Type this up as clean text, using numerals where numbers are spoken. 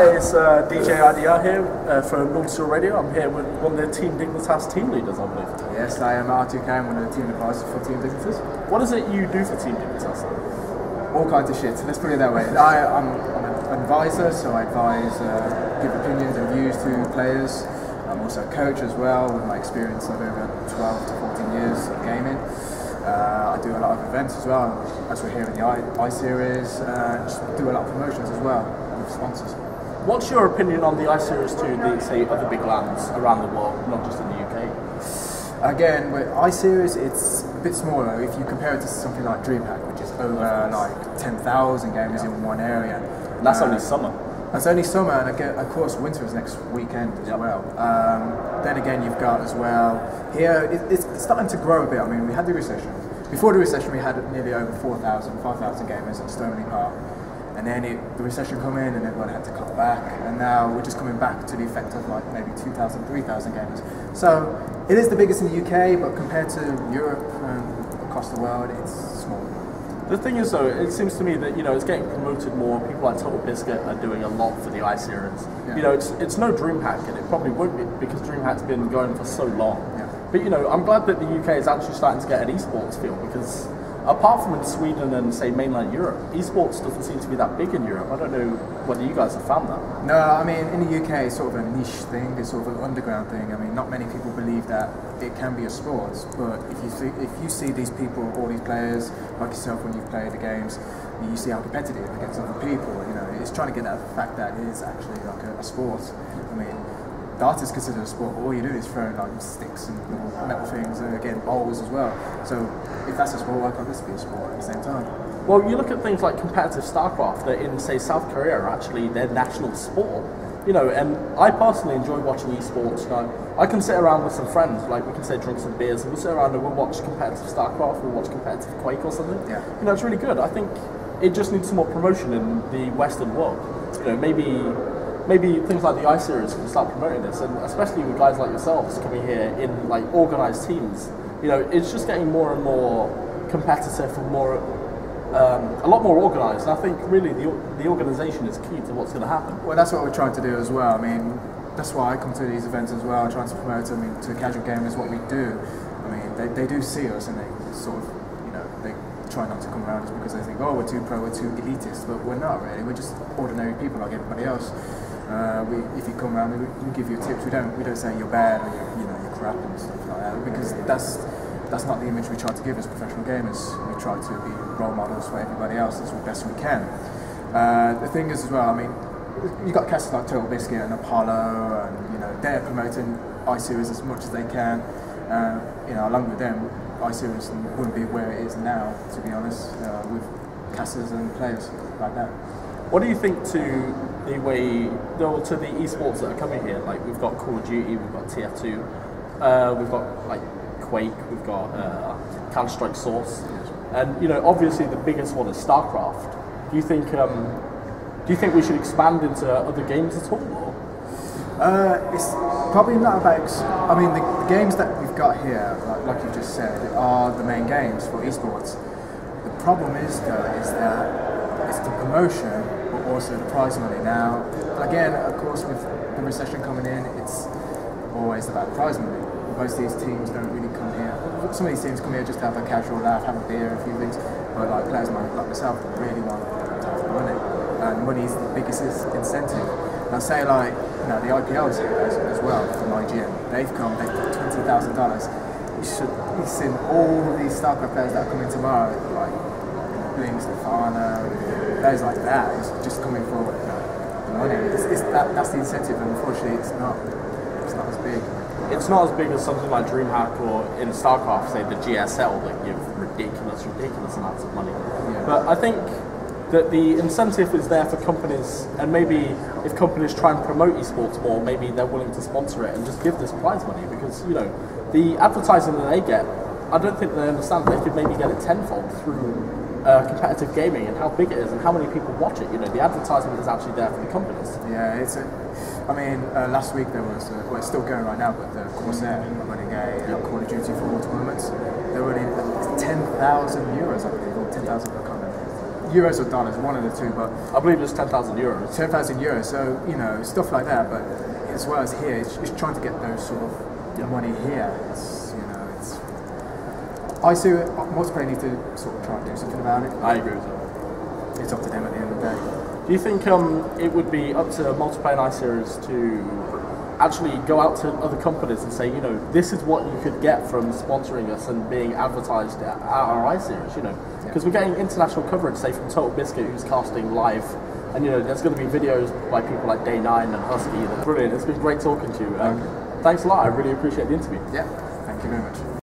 Hi, it's DJ IDR here from North Radio. I'm here with one of the Team Dignitas team leaders, I believe. Yes, I am R2K, I'm one of the team advisors for Team Dignitas. What is it you do for Team Dignitas? All kinds of shit, let's put it that way. I'm an advisor, so I advise, give opinions and views to players. I'm also a coach as well, with my experience of over 12 to 14 years of gaming. I do a lot of events as well, as we're here in the I-Series, just do a lot of promotions as well with sponsors. What's your opinion on the I-Series to the, say, other big lands around the world, not just in the UK? Again, with I-Series, it's a bit smaller if you compare it to something like DreamHack, which is over like 10,000 gamers in one area. And that's only summer. That's only summer, and again, of course winter is next weekend as well. Then again, you've got as well, here it's starting to grow a bit. I mean, we had the recession. Before the recession, we had nearly over 4,000, 5,000 gamers at Stoneleigh Park. And then the recession come in and everyone had to cut back, and now we're just coming back to the effect of like maybe 2,000, 3,000 gamers. So it is the biggest in the UK, but compared to Europe and across the world, it's small. The thing is though, it seems to me that, you know, it's getting promoted more. People like Total Biscuit are doing a lot for the I-Series. Yeah. You know, it's no DreamHack, and it probably won't be because DreamHack's been going for so long. Yeah. But you know, I'm glad that the UK is actually starting to get an esports feel, because apart from in Sweden and say mainland Europe, esports doesn't seem to be that big in Europe. I don't know whether you guys have found that. No, I mean in the UK it's sort of a niche thing, it's sort of an underground thing. I mean, not many people believe that it can be a sport, but if you see these people, all these players like yourself when you've played the games, you see how competitive against other people. You know, it's trying to get that fact that it is actually like a sport. I mean, dart is considered a sport, but all you do is throw like sticks and little metal things, and again bowls as well. So if that's a sport, why can't this be a sport at the same time? Well, you look at things like competitive StarCraft that in, say, South Korea are actually their national sport. You know, and I personally enjoy watching esports. You know, I can sit around with some friends, like we can say drink some beers, and we'll sit around and we'll watch competitive StarCraft, we'll watch competitive Quake or something. Yeah. You know, it's really good. I think it just needs some more promotion in the Western world. You know, maybe things like the I-Series can start promoting this, and especially with guys like yourselves coming here in like organised teams. You know, it's just getting more and more competitive and more, a lot more organised. And I think really the organisation is key to what's going to happen. Well, that's what we're trying to do as well. I mean, that's why I come to these events as well, trying to promote. I mean, to casual gamers, what we do. I mean, they do see us and they sort of, you know, they try not to come around us because they think, oh, we're too pro, we're too elitist, but we're not really. We're just ordinary people like everybody else. If you come around, we give you tips. We don't say you're bad or you're crap and stuff like that, because that's not the image we try to give as professional gamers. We try to be role models for everybody else as best we can. The thing is as well, I mean, you got casters like Total Biscuit and Apollo, and you know they're promoting I-Series as much as they can. You know, along with them, I-Series wouldn't be where it is now, to be honest, with casters and players like that. What do you think to the esports that are coming here? Like we've got Call of Duty, we've got TF2, we've got like Quake, we've got Counter-Strike Source, and you know obviously the biggest one is StarCraft. Do you think we should expand into other games at all? Or? It's probably not about. I mean, the games that we've got here, like you just said, are the main games for esports. The problem is though, is that it's the promotion, but also the prize money. Now, again, of course, with the recession coming in, it's always about the prize money. Most of these teams don't really come here. Some of these teams come here just to have a casual laugh, have a beer, a few things. But like players like myself really want to have money, and money is the biggest incentive. And I say like, you know, the IPLs here as well from IGN. They've got $20,000. You've seen all these StarCraft players that are coming tomorrow, like Bling, Stefano, players like that. It's just coming for the money. That's the incentive, and unfortunately, it's not as big. It's not as big as something like DreamHack or in StarCraft, say the GSL, that give ridiculous amounts of money. Yeah. But I think that the incentive is there for companies, and maybe if companies try and promote esports more, maybe they're willing to sponsor it and just give this prize money, because you know the advertising that they get, I don't think they understand. They could maybe get it tenfold through competitive gaming and how big it is and how many people watch it. You know, the advertisement is actually there for the companies. Yeah, I mean, last week there was, well, it's still going right now, but the Corsair are running a Call of Duty 4 tournaments. They're running €10,000, I believe, or 10,000 per comment. euros or dollars, one of the two, but I believe it's 10,000 euros. 10,000 euros. So you know, stuff like that. But as well as here, it's trying to get those sort of money here. It's, you know, it's. I see multiplayer need to sort of try and do something about it. I agree with you. It's up to them at the end of the day. Do you think it would be up to Multiplayer and iSeries to actually go out to other companies and say, you know, this is what you could get from sponsoring us and being advertised at our iSeries, you know? Because we're getting international coverage, say, from Total Biscuit, who's casting live. And, you know, there's going to be videos by people like Day 9 and Husky. That's brilliant. It's been great talking to you. Thanks a lot. I really appreciate the interview. Yeah, thank you very much.